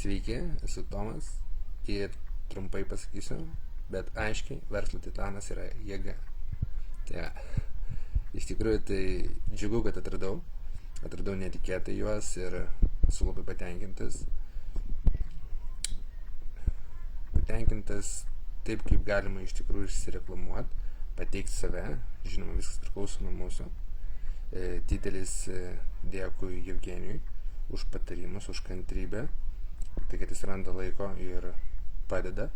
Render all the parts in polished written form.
Sveiki, esu Tomas ir trumpai pasakysiu, bet aiškiai, verslo titanas yra jėga. Tai iš tikrųjų tai džiugu, kad atradau netikėtai juos ir esu labai patenkintas taip, kaip galima iš tikrųjų išsireklamuoti, pateikti save, žinoma, viskas priklauso nuo mūsų. Didelis dėkui Jevgenijui už patarimus, už kantrybę, tai kad jis randa laiko ir padeda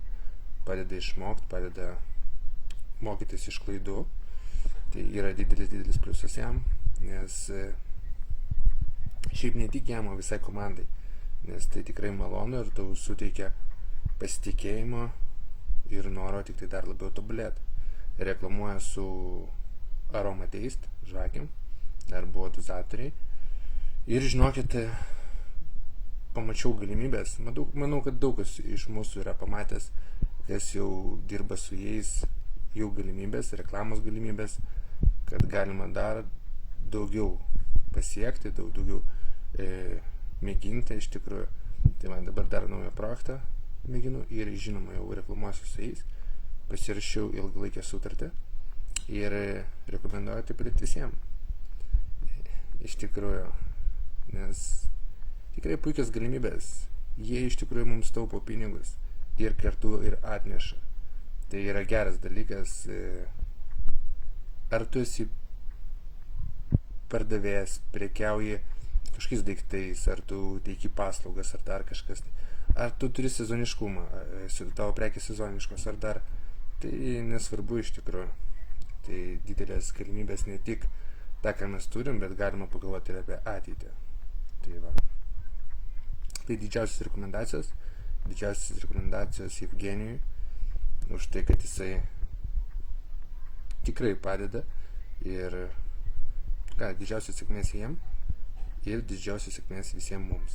išmokti, padeda mokytis iš klaidų. Tai yra didelis pliusas jam, nes šiaip ne tik jam, o visai komandai, nes tai tikrai malonu ir tau suteikia pasitikėjimo ir noro tik tai dar labiau tobulėti. Reklamuoja su Aroma Taste žvakėm, dar buvo dozatoriai. Ir žinokite, pamačiau galimybės. Manau, kad daug kas iš mūsų yra pamatęs, kas jau dirba su jais, jau galimybės, reklamos galimybės, kad galima dar daugiau pasiekti, daugiau mėginti iš tikrųjų. Tai man dabar dar naują projektą mėginu ir žinoma jau reklamuosiu su jais. Pasirašiau ilgalaikę sutartį ir rekomenduoju tai padaryti visiems. Iš tikrųjų, nes tikrai puikios galimybės. Jie iš tikrųjų mums taupo pinigus ir kartu ir atneša. Tai yra geras dalykas. Ar tu esi pardavėjas, prekiauji kažkokiais daiktais, ar tu teiki paslaugas, ar dar kažkas. Ar tu turi sezoniškumą, tavo prekės sezoniškos, ar dar. Tai nesvarbu iš tikrųjų. Tai didelės galimybės ne tik tą, ką mes turim, bet galima pagalvoti ir apie ateitį. Tai va. Tai didžiausias rekomendacijos Jevgenijui už tai, kad jisai tikrai padeda ir didžiausios sėkmės jiem ir didžiausios sėkmės visiems mums.